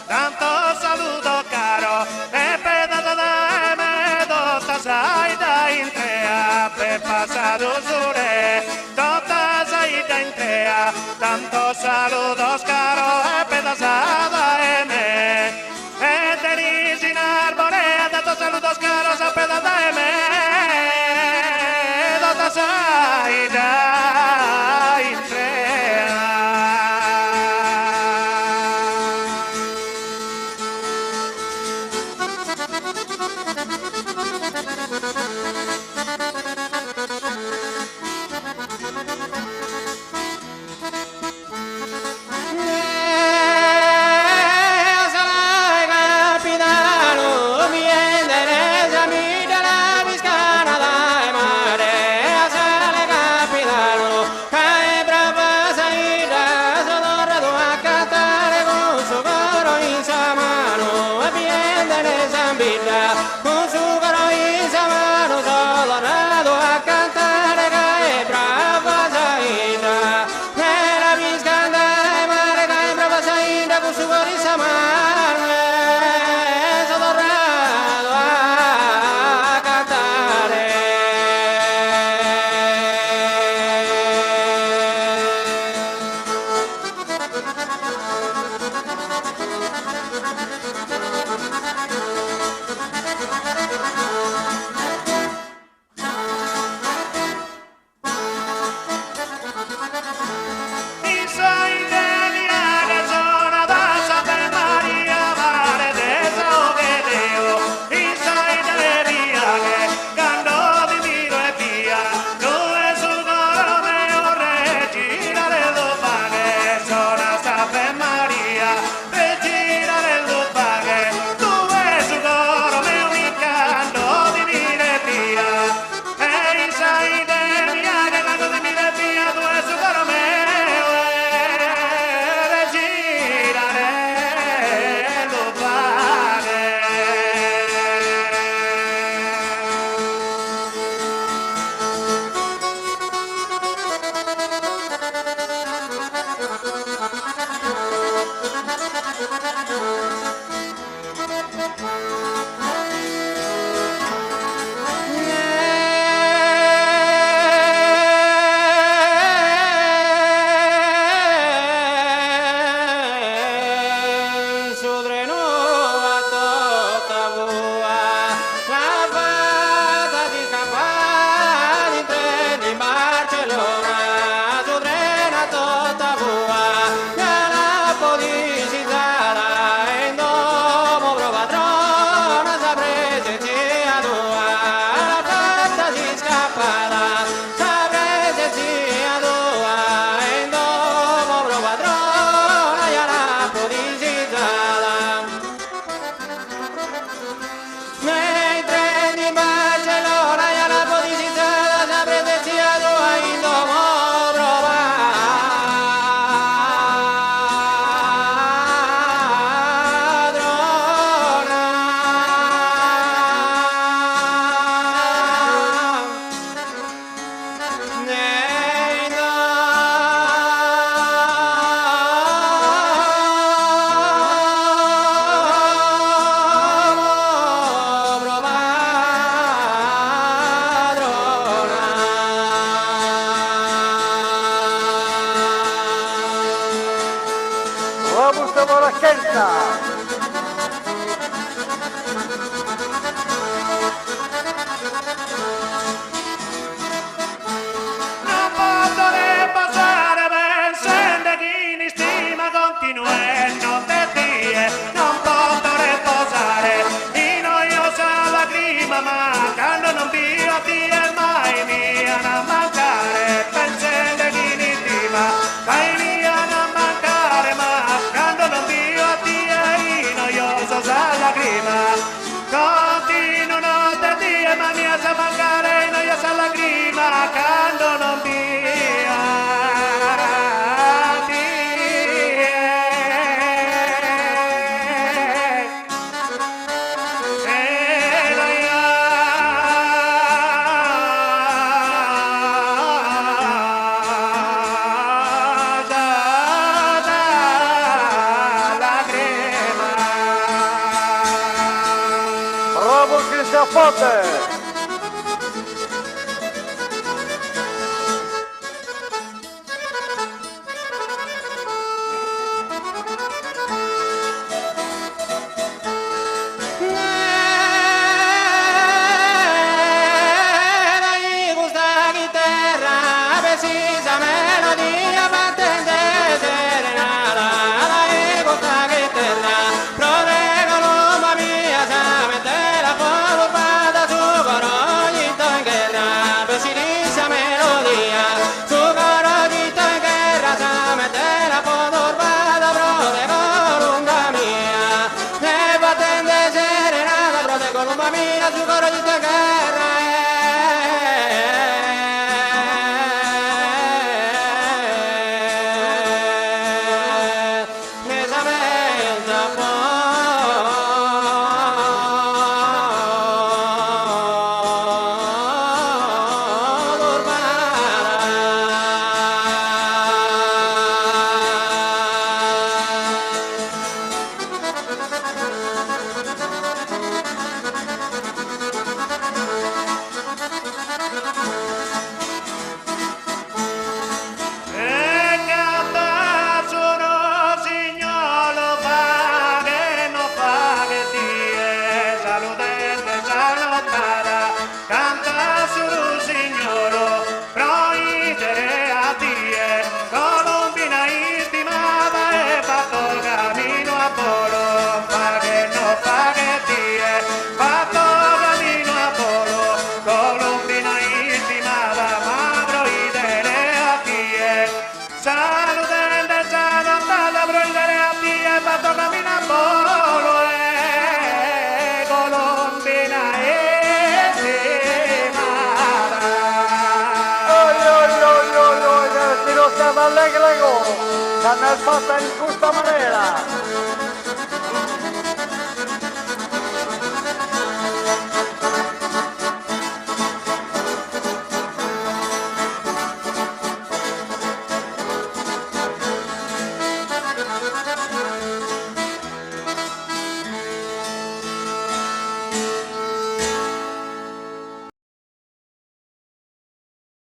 Tanto saluto caro e pedata da me dotta saida in trea per passato sure dotta saida in trea tanto saluto caro e pedata e me e tenisi in arborea tanto saluto caro e pedata e me dotta saida in trea. Con su caro in mano solo rado a cantare che è brava Zaida nella viscanda e mare che è brava Zaida con su caro in mano solo rado a cantare. Augusto Boroscenza. Non posso passare per sente chi mi stima continua e notte die non posso riposare in noiosa lacrima ma quando non vi a dire mai mi a mancare per sente chi mi stima mai mi a mancare ma quando non vi a dire in noiosa lacrima continua. lacrima quando non via Bravo Cristian Forte! Mamma su coro di tua guerra ne sapeva canta sul signoro, proitere a Dio, Colombina istimata e fatto cammino a Polo, fa che non fa che Dio, fatto cammino a Polo, Colombina istimata, ma proitere a Dio, salutente salutata, proitere a Dio, fatto cammino a Polo, Colombina Allegre gol, l'hanno fatta in questa maniera.